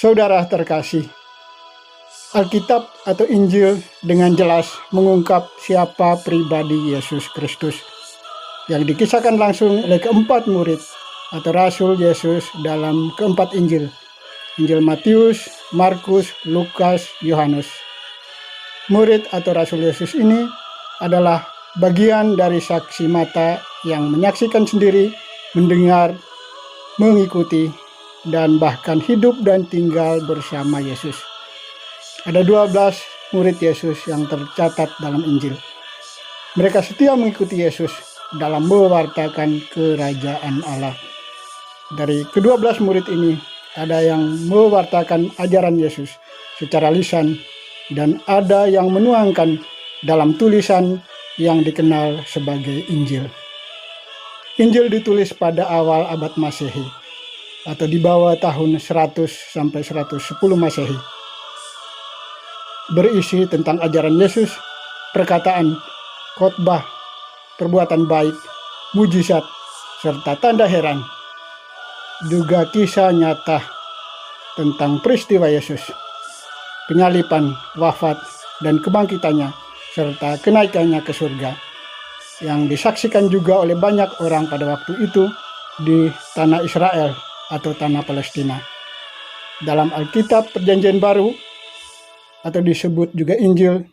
Saudara terkasih, Alkitab atau Injil dengan jelas mengungkap siapa pribadi Yesus Kristus yang dikisahkan langsung oleh keempat murid atau Rasul Yesus dalam keempat Injil. Injil Matius, Markus, Lukas, Yohanes. Murid atau Rasul Yesus ini adalah bagian dari saksi mata yang menyaksikan sendiri, mendengar, mengikuti, dan bahkan hidup dan tinggal bersama Yesus. Ada 12 murid Yesus yang tercatat dalam Injil. Mereka setia mengikuti Yesus dalam mewartakan kerajaan Allah. Dari ke-12 murid ini, ada yang mewartakan ajaran Yesus secara lisan dan ada yang menuangkan dalam tulisan yang dikenal sebagai Injil. Injil ditulis pada awal abad Masehi atau di bawah tahun 100 sampai 110 Masehi. Berisi tentang ajaran Yesus, perkataan, khotbah, perbuatan baik, mujizat, serta tanda heran. Juga kisah nyata tentang peristiwa Yesus, penyaliban, wafat, dan kebangkitannya, serta kenaikannya ke surga, yang disaksikan juga oleh banyak orang pada waktu itu di tanah Israel atau tanah Palestina. Dalam Alkitab Perjanjian Baru, atau disebut juga Injil,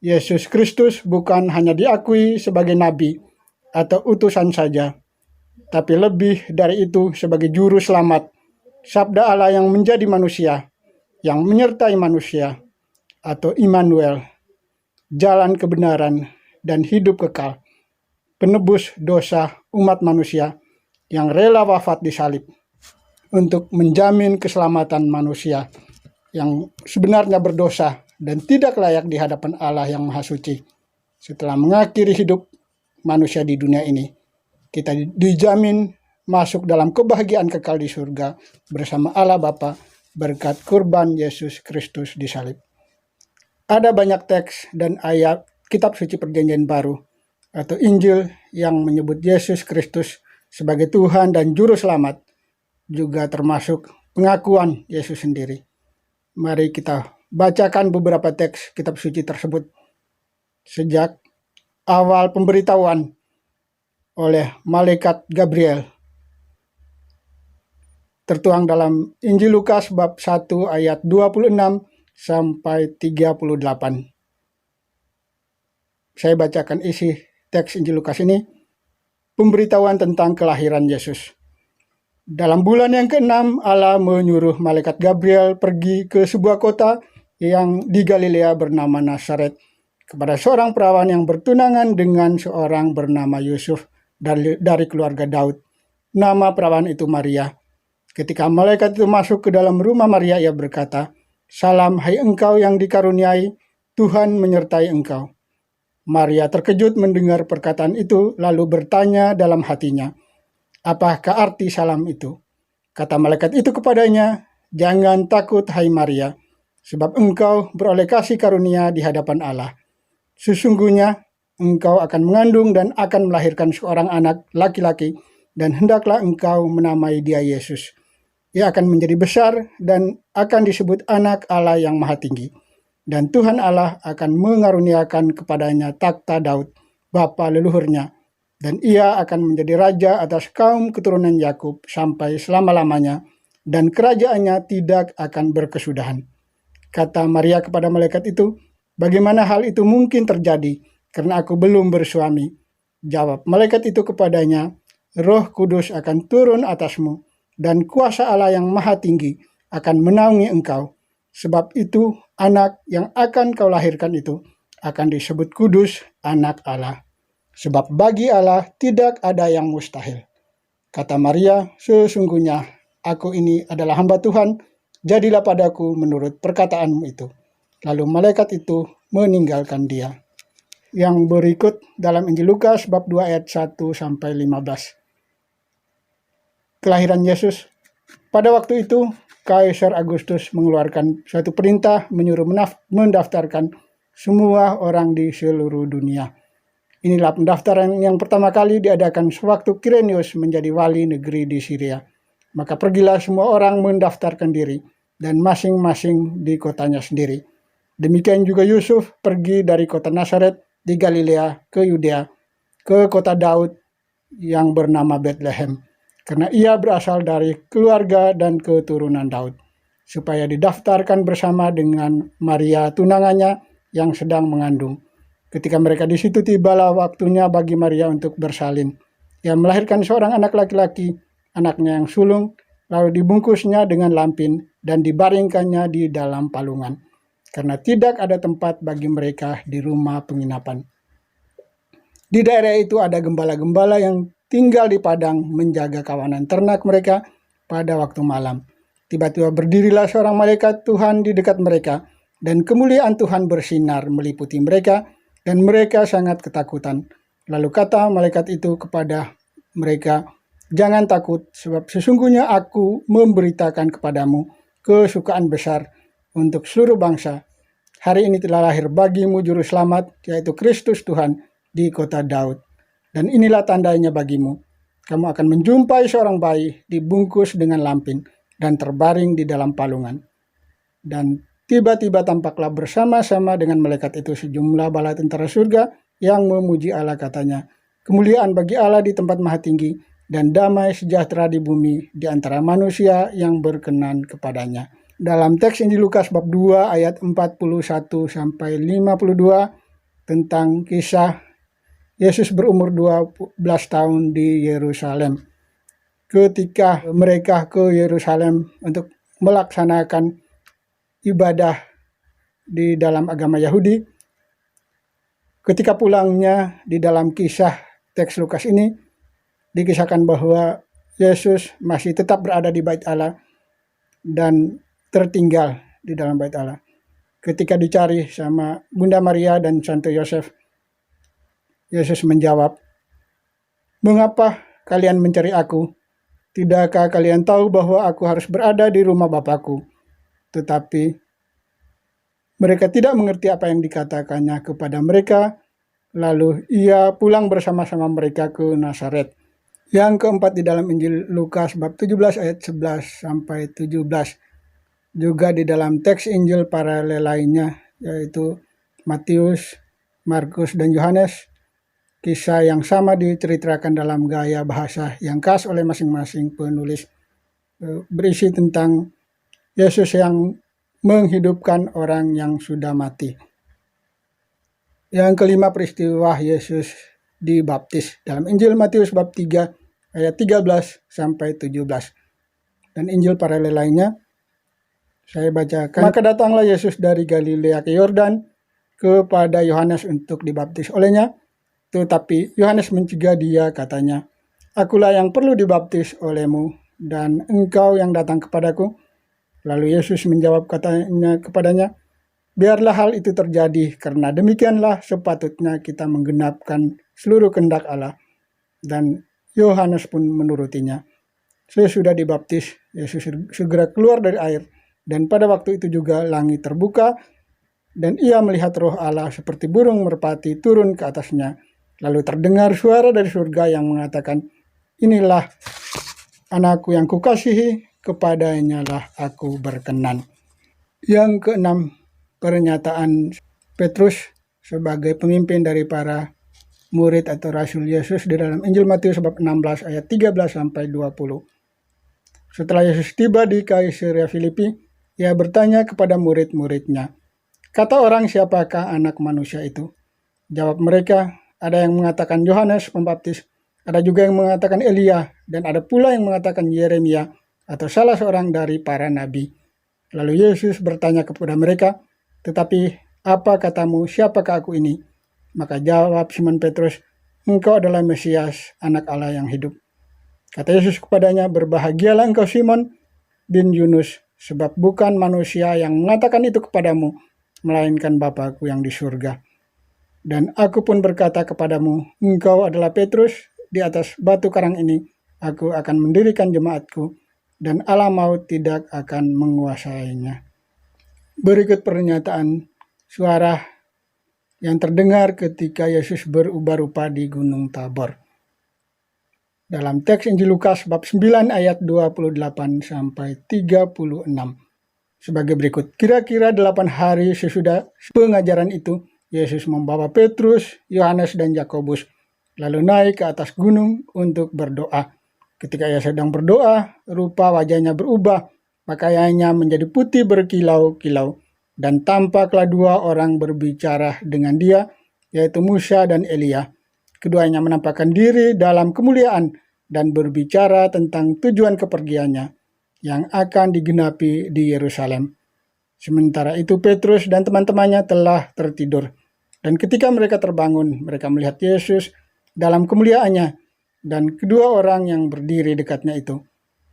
Yesus Kristus bukan hanya diakui sebagai nabi atau utusan saja, tapi lebih dari itu sebagai juru selamat, sabda Allah yang menjadi manusia, yang menyertai manusia, atau Immanuel, jalan kebenaran dan hidup kekal, penebus dosa umat manusia yang rela wafat di salib untuk menjamin keselamatan manusia yang sebenarnya berdosa dan tidak layak di hadapan Allah yang Maha Suci. Setelah mengakhiri hidup manusia di dunia ini, kita dijamin masuk dalam kebahagiaan kekal di surga bersama Allah Bapa berkat kurban Yesus Kristus di salib. Ada banyak teks dan ayat kitab suci Perjanjian Baru atau Injil yang menyebut Yesus Kristus sebagai Tuhan dan Juru Selamat, juga termasuk pengakuan Yesus sendiri. Mari kita bacakan beberapa teks kitab suci tersebut. Sejak awal pemberitahuan oleh malaikat Gabriel, tertuang dalam Injil Lukas bab 1 ayat 26 sampai 38. Saya bacakan isi teks Injil Lukas ini. Pemberitahuan tentang kelahiran Yesus. Dalam bulan yang ke-6, Allah menyuruh malaikat Gabriel pergi ke sebuah kota yang di Galilea bernama Nazaret kepada seorang perawan yang bertunangan dengan seorang bernama Yusuf dari keluarga Daud. Nama perawan itu Maria. Ketika malaikat itu masuk ke dalam rumah Maria, ia berkata, "Salam, hai engkau yang dikaruniai, Tuhan menyertai engkau." Maria terkejut mendengar perkataan itu, lalu bertanya dalam hatinya, "Apakah arti salam itu?" Kata malaikat itu kepadanya, "Jangan takut, hai Maria, sebab engkau beroleh kasih karunia di hadapan Allah. Sesungguhnya engkau akan mengandung dan akan melahirkan seorang anak laki-laki, dan hendaklah engkau menamai dia Yesus. Ia akan menjadi besar dan akan disebut anak Allah yang Maha Tinggi. Dan Tuhan Allah akan mengaruniakan kepadanya takhta Daud, bapa leluhurnya, dan ia akan menjadi raja atas kaum keturunan Yakub sampai selama-lamanya, dan kerajaannya tidak akan berkesudahan." Kata Maria kepada malaikat itu, "Bagaimana hal itu mungkin terjadi, karena aku belum bersuami?" Jawab malaikat itu kepadanya, "Roh Kudus akan turun atasmu, dan kuasa Allah yang Maha Tinggi akan menaungi engkau. Sebab itu anak yang akan kau lahirkan itu akan disebut kudus, anak Allah. Sebab bagi Allah tidak ada yang mustahil." Kata Maria, "Sesungguhnya aku ini adalah hamba Tuhan, jadilah padaku menurut perkataanmu itu." Lalu malaikat itu meninggalkan dia. Yang berikut dalam Injil Lukas bab 2 ayat 1 sampai 15. Kelahiran Yesus. Pada waktu itu, Kaisar Agustus mengeluarkan suatu perintah menyuruh mendaftarkan semua orang di seluruh dunia. Inilah pendaftaran yang pertama kali diadakan sewaktu Kirenius menjadi wali negeri di Syria. Maka pergilah semua orang mendaftarkan diri. dan masing-masing di kotanya sendiri. Demikian juga Yusuf pergi dari kota Nazaret di Galilea ke Yudea, ke kota Daud yang bernama Bethlehem, karena ia berasal dari keluarga dan keturunan Daud, supaya didaftarkan bersama dengan Maria tunangannya yang sedang mengandung. Ketika mereka di situ, tibalah waktunya bagi Maria untuk bersalin. Ia melahirkan seorang anak laki-laki, anaknya yang sulung, lalu dibungkusnya dengan lampin dan dibaringkannya di dalam palungan, karena tidak ada tempat bagi mereka di rumah penginapan. Di daerah itu ada gembala-gembala yang tinggal di padang menjaga kawanan ternak mereka pada waktu malam. Tiba-tiba berdirilah seorang malaikat Tuhan di dekat mereka, dan kemuliaan Tuhan bersinar meliputi mereka, dan mereka sangat ketakutan. Lalu kata malaikat itu kepada mereka, "Jangan takut, sebab sesungguhnya aku memberitakan kepadamu kesukaan besar untuk seluruh bangsa. Hari ini telah lahir bagimu juru selamat, yaitu Kristus Tuhan, di kota Daud. Dan inilah tandanya bagimu. Kamu akan menjumpai seorang bayi dibungkus dengan lampin dan terbaring di dalam palungan." Dan tiba-tiba tampaklah bersama-sama dengan malaikat itu sejumlah bala tentara surga yang memuji Allah, katanya, "Kemuliaan bagi Allah di tempat maha tinggi, dan damai sejahtera di bumi di antara manusia yang berkenan kepadanya." Dalam teks Injil Lukas bab 2 ayat 41 sampai 52 tentang kisah Yesus berumur 12 tahun di Yerusalem. Ketika mereka ke Yerusalem untuk melaksanakan ibadah di dalam agama Yahudi, ketika pulangnya di dalam kisah teks Lukas ini, dikisahkan bahwa Yesus masih tetap berada di bait Allah dan tertinggal di dalam bait Allah. Ketika dicari sama Bunda Maria dan Santo Yosef, Yesus menjawab, "Mengapa kalian mencari aku? Tidakkah kalian tahu bahwa aku harus berada di rumah Bapakku?" Tetapi mereka tidak mengerti apa yang dikatakannya kepada mereka. Lalu ia pulang bersama-sama mereka ke Nazaret. Yang keempat, di dalam Injil Lukas bab 17 ayat 11 sampai 17. Juga di dalam teks Injil paralel lainnya, yaitu Matius, Markus, dan Yohanes, kisah yang sama diceritakan dalam gaya bahasa yang khas oleh masing-masing penulis, berisi tentang Yesus yang menghidupkan orang yang sudah mati. Yang kelima, peristiwa Yesus dibaptis dalam Injil Matius bab 3 ayat 13 sampai 17. Dan Injil paralel lainnya saya bacakan. "Maka datanglah Yesus dari Galilea ke Yordan kepada Yohanes untuk dibaptis olehnya. Tetapi Yohanes mencegah dia, katanya, 'Akulah yang perlu dibaptis olehmu, dan engkau yang datang kepadaku?' Lalu Yesus menjawab, katanya kepadanya, 'Biarlah hal itu terjadi, karena demikianlah sepatutnya kita menggenapkan seluruh kehendak Allah.' Dan Yohanes pun menurutinya. Sesudah dibaptis, Yesus segera keluar dari air, dan pada waktu itu juga langit terbuka, dan ia melihat Roh Allah seperti burung merpati turun ke atasnya. Lalu terdengar suara dari surga yang mengatakan, 'Inilah anakku yang kukasihi, kepadanya lah aku berkenan.'" Yang keenam, pernyataan Petrus sebagai pemimpin dari para murid atau rasul Yesus di dalam Injil Matius bab 16 ayat 13 sampai 20. Setelah Yesus tiba di Kaisarea Filipi, ia bertanya kepada murid-muridnya, "Kata orang, siapakah anak manusia itu?" Jawab mereka, "Ada yang mengatakan Yohanes Pembaptis, ada juga yang mengatakan Elia, dan ada pula yang mengatakan Yeremia atau salah seorang dari para nabi." Lalu Yesus bertanya kepada mereka, "Tetapi apa katamu, siapakah aku ini?" Maka jawab Simon Petrus, "Engkau adalah Mesias, anak Allah yang hidup." Kata Yesus kepadanya, "Berbahagialah engkau Simon bin Yunus, sebab bukan manusia yang mengatakan itu kepadamu, melainkan Bapa-Ku yang di surga. Dan aku pun berkata kepadamu, engkau adalah Petrus, di atas batu karang ini aku akan mendirikan jemaatku, dan alam maut tidak akan menguasainya." Berikut pernyataan suara yang terdengar ketika Yesus berubah rupa di Gunung Tabor. Dalam teks Injil Lukas bab 9 ayat 28 sampai 36. sebagai berikut. Kira-kira 8 hari sesudah pengajaran itu, Yesus membawa Petrus, Yohanes, dan Yakobus lalu naik ke atas gunung untuk berdoa. Ketika ia sedang berdoa, rupa wajahnya berubah, pakaiannya menjadi putih berkilau-kilau, dan tampaklah 2 orang berbicara dengan dia, yaitu Musa dan Elia. Keduanya menampakkan diri dalam kemuliaan dan berbicara tentang tujuan kepergiannya yang akan digenapi di Yerusalem. Sementara itu Petrus dan teman-temannya telah tertidur. Dan ketika mereka terbangun, mereka melihat Yesus dalam kemuliaannya dan kedua orang yang berdiri dekatnya itu.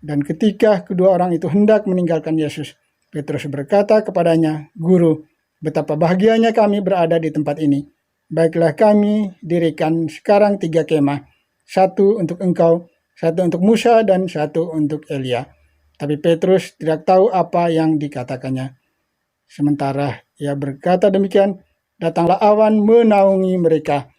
Dan ketika kedua orang itu hendak meninggalkan Yesus, Petrus berkata kepadanya, "Guru, betapa bahagianya kami berada di tempat ini. Baiklah kami dirikan sekarang 3 kemah, 1 untuk engkau, 1 untuk Musa, dan 1 untuk Elia." Tapi Petrus tidak tahu apa yang dikatakannya. Sementara ia berkata demikian, datanglah awan menaungi mereka,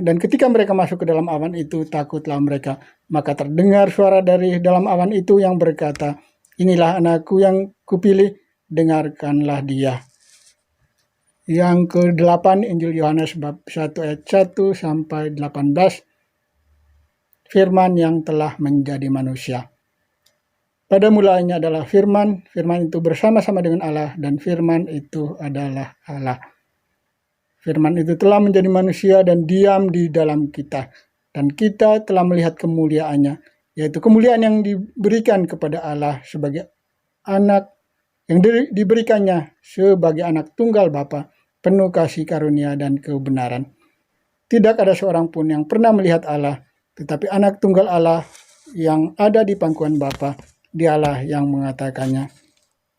dan ketika mereka masuk ke dalam awan itu, takutlah mereka. Maka terdengar suara dari dalam awan itu yang berkata, "Inilah anakku yang kupilih, dengarkanlah dia." Yang ke-8, Injil Yohanes bab 1 ayat 1 sampai 18. Firman yang telah menjadi manusia. Pada mulanya adalah firman, firman itu bersama-sama dengan Allah, dan firman itu adalah Allah. Firman itu telah menjadi manusia dan diam di dalam kita, dan kita telah melihat kemuliaannya, yaitu kemuliaan yang diberikan kepada Allah sebagai anak, yang diberikannya sebagai anak tunggal Bapa, penuh kasih karunia dan kebenaran. Tidak ada seorang pun yang pernah melihat Allah, tetapi anak tunggal Allah yang ada di pangkuan Bapa, dialah yang mengatakannya.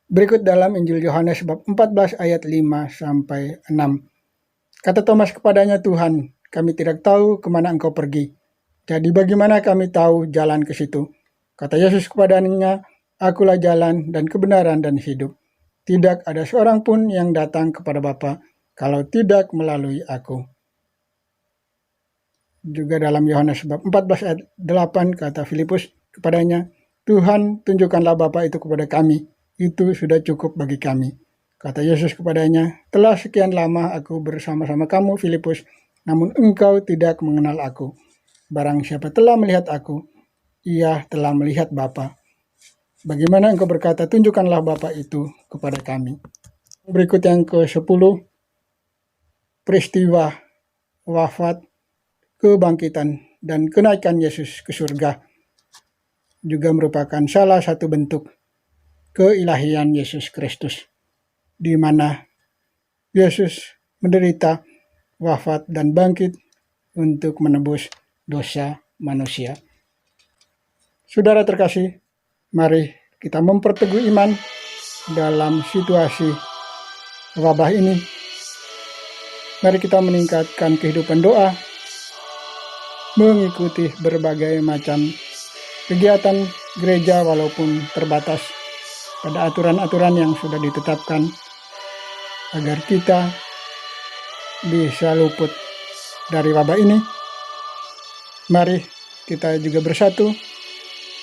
Berikut dalam Injil Yohanes bab 14 ayat 5 sampai 6. Kata Thomas kepadanya, "Tuhan, kami tidak tahu kemana engkau pergi. Jadi bagaimana kami tahu jalan ke situ?" Kata Yesus kepadanya, "Akulah jalan dan kebenaran dan hidup. Tidak ada seorang pun yang datang kepada Bapa kalau tidak melalui aku." Juga dalam Yohanes bab 14 ayat 8 kata Filipus kepadanya, "Tuhan, tunjukkanlah Bapa itu kepada kami. Itu sudah cukup bagi kami." Kata Yesus kepadanya, "Telah sekian lama aku bersama-sama kamu, Filipus, namun engkau tidak mengenal aku. Barang siapa telah melihat aku, ia telah melihat Bapa. Bagaimana engkau berkata, tunjukkanlah Bapa itu kepada kami?" Berikut yang ke-10, peristiwa wafat, kebangkitan, dan kenaikan Yesus ke surga. Juga merupakan salah satu bentuk keilahian Yesus Kristus, di mana Yesus menderita, wafat, dan bangkit untuk menebus dosa manusia. Saudara terkasih, mari kita memperteguh iman dalam situasi wabah ini. Mari kita meningkatkan kehidupan doa, mengikuti berbagai macam kegiatan gereja walaupun terbatas pada aturan-aturan yang sudah ditetapkan, agar kita bisa luput dari wabah ini. Mari kita juga bersatu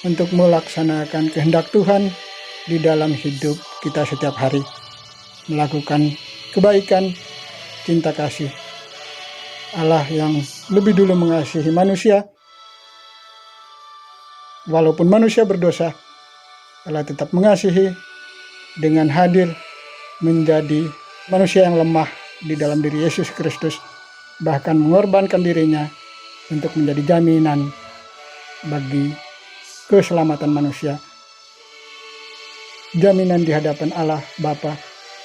untuk melaksanakan kehendak Tuhan di dalam hidup kita setiap hari, melakukan kebaikan, cinta kasih. Allah yang lebih dulu mengasihi manusia, walaupun manusia berdosa, Allah tetap mengasihi dengan hadir menjadi manusia yang lemah di dalam diri Yesus Kristus, bahkan mengorbankan dirinya untuk menjadi jaminan bagi keselamatan manusia, jaminan di hadapan Allah Bapa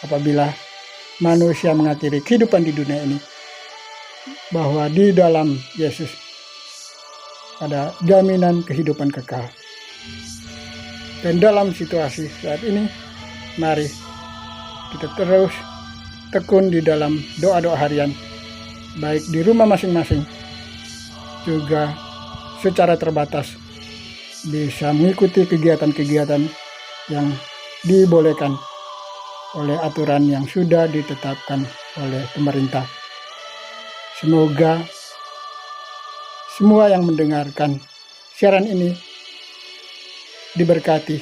apabila manusia mengakhiri kehidupan di dunia ini, bahwa di dalam Yesus ada jaminan kehidupan kekal. Dan dalam situasi saat ini, mari kita terus tekun di dalam doa-doa harian, baik di rumah masing-masing, juga secara terbatas bisa mengikuti kegiatan-kegiatan yang dibolehkan oleh aturan yang sudah ditetapkan oleh pemerintah. Semoga semua yang mendengarkan siaran ini diberkati